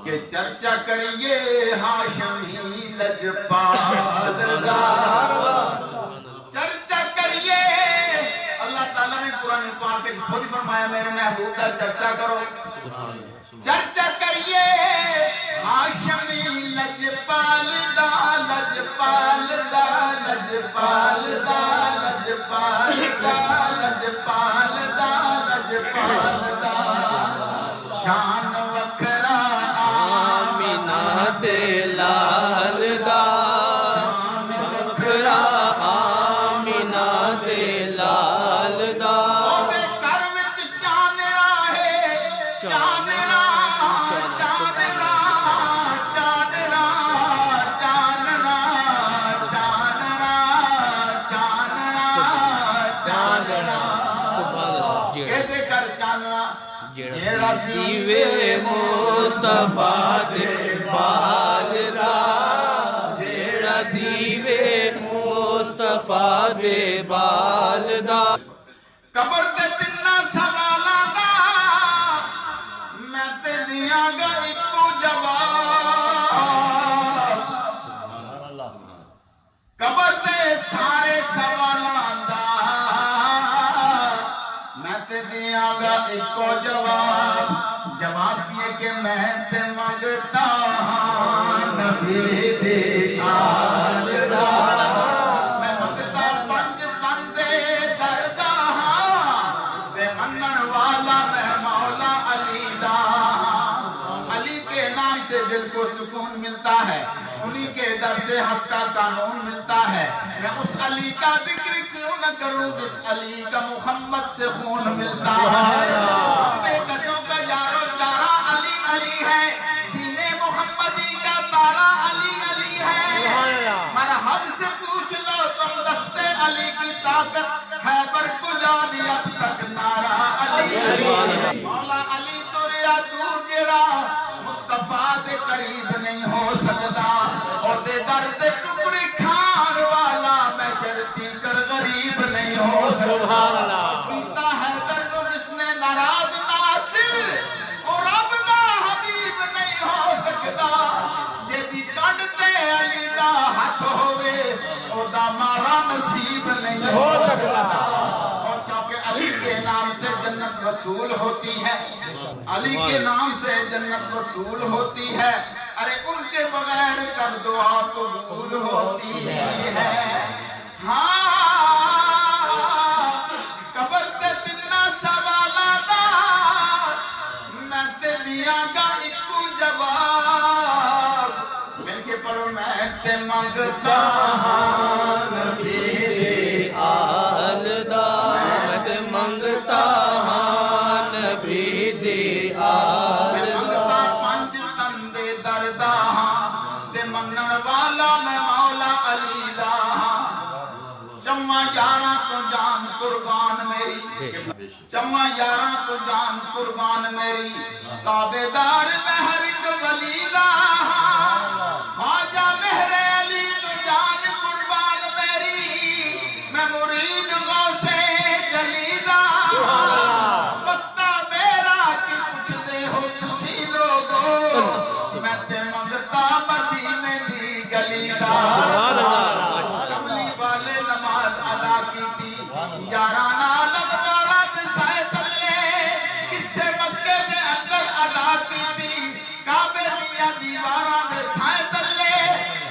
کہ چرچا کریے ہاشمی لجپال دا، چرچا کریے۔ اللہ تعالیٰ نے قرآن پاک میں خود فرمایا میرے محبوب دا چرچا کرو، چرچا کریے ہاشمی لجپال دا، لجپال دا، لجپال دا، لجپال دا، لجپال دا، لجپال دا، شان وکھرا آمینہ دے لال دا، شان وکھرا آمینہ دے لال دا، اودے گھر وچ چاننا ہے، چاننا، چاننا، چاننا، چاننا، چاننا، چاننا، چاننا، کہتے کر چاننا، جیڑا دیوے مصطفیٰ دے بال دا، جیڑا دیوے مصطفیٰ دے بال دا، قبر تے تنا سوالاں دا میں تے دیاں گا اکو جواب، قبر تے سارے سوالاں دا میں تے دیاں گا اکو جواب، جواب کیے کہ میں تے منگتا ہاں نبی دی آل دا، میں منگتا پنج بندے دردا ہاں، تے منن والا میں مولا علی دا، علی کے نام سے دل کو سکون ملتا ہے، انہی کے در سے حق کا قانون ملتا ہے، میں اس علی کا ذکر کیوں نہ کروں جس علی کا محمد سے خون ملتا ہے، ہمیں قصوں کا یارو چارہ علی علی ہے، دین محمدی کا تارا علی علی ہے، مرحب سے پوچھ لو تم دستے علی کی طاقت ہے پر کجا بھی اب تک نعرہ علی علی، مولا علی تو ریا دور گرا مصطفیٰ دے قریب نہیں ہو سکتا، اور دے درد ٹکڑی کھان والا میں شرطی کر غریب نہیں ہو سکتا، پیتا ہے درد جس نے ناراض ناصر اور اب دا حبیب نہیں ہو سکتا، جیدی کٹتے علی دا ہاتھ ہوئے اور دا مارا نصیب نہیں ہو سکتا، اور کیونکہ علی کے نام سے جنت وصول ہوتی ہے، علی کے نام سے جنت وصول ہوتی ہے، ارے ان کے بغیر کر دعا قبول ہوتی ہے، ہاں قبر تے تنا سوالاں دا میں تے دیاں گا اکو جواب، مل کے پڑھو میں تے منگتا ہاں نبی دی آل دا، میں تے منگتا ہاں نبی دی آل میں منگتا پنج تندے دردا ہاں، تے منن والا میں مولا علی دا ہاں، چمہ یاراں تو جان قربان میری، چمہ یاراں تو جان قربان میری، تابعدار میں ہر ایک ولی دا ہاں، خواجہ مہر علی تو جان قربان میری، میں مرید غوث جلی دا ہاں، پتہ میرا کی پوچھتے ہو تسی لوگو، میں تے منگتا مدینے دی گلی دا، کملی والے نماز ادا کی تھی، یارانہ لگوارات سائے سلے، کسے مکے دے اندر ادا کی تھی، کعبے دیا دیواراں دے سائے سلے،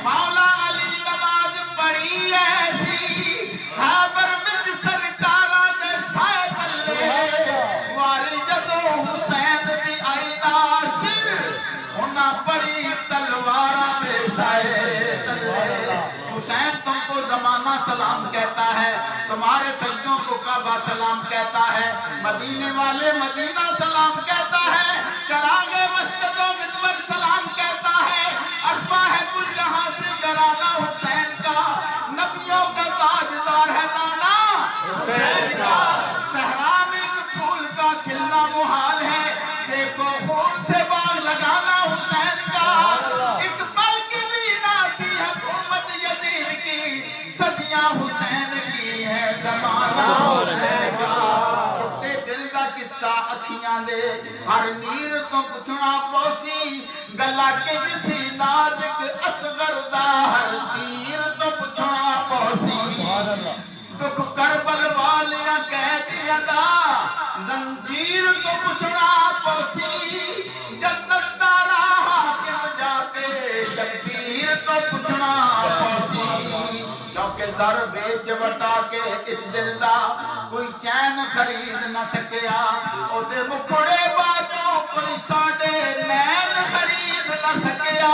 مولا علی نماز پڑھی ایسی، خیبر وچ سرکاراں دے سائے سلے، واری جدو حسین دی آئی ناصر، انہاں پڑھی تلواراں دے سائے سلے، حسین تم کو زمانہ سلام کہتا ہے، تمہارے سجدوں کو کعبہ سلام کہتا ہے، مدینے والے مدینہ سلام کہتا ہے، چراغ مشرق و مدبر سلام کہتا ہے، عرفہ ہے کل جہاں سے گرانا حسین کا، نبیوں کا تاجدار ہے نانا حسین کا، صحرا میں ایک پھول کا کھلنا محال ہے، دیکھو خون سے باغ لگانا حسین کا، ایک پل کی بھی نہ تھی حکومت یزید کی، صدیاں حسین کی ہے زمانہ حسین کا، ٹوٹے دل دا قصہ اکھیاں دے، ہر نیر تو پچھنا پوسی، گلا کے جسی نازک اصغر دا ہر تیر تو پچھنا پوسی دکھ کربل والیاں قیدیاں دا زنجیر تو پچھنا پوسی جنت دا راہ حاکم جاتے شبیر تو پچھنا پوسی کیونکہ در بیچ وٹا کے اس دل دا کوئی چین خرید نہ سکیا او دے مکھڑے باجوں کوئی ساڑے نین خرید نہ سکیا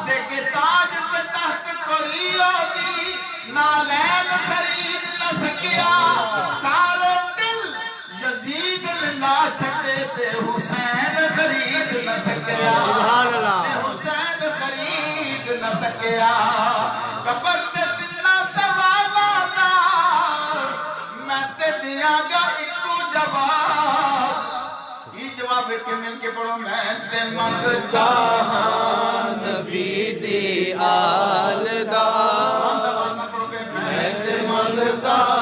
دیکھے تاج پہ تحت کوئی ہوگی نالین خرید نہ سکیا سارے دل یزید نہ چھٹے تے حسین خرید نہ سکیا تے حسین خرید نہ سکیا قبر تے دلنا سوالانا میں تے دیا گا ایکو جواب یہ جواب کے مل کے پڑھو میں تے منگتا نبی دی آل دا میں تے منگتا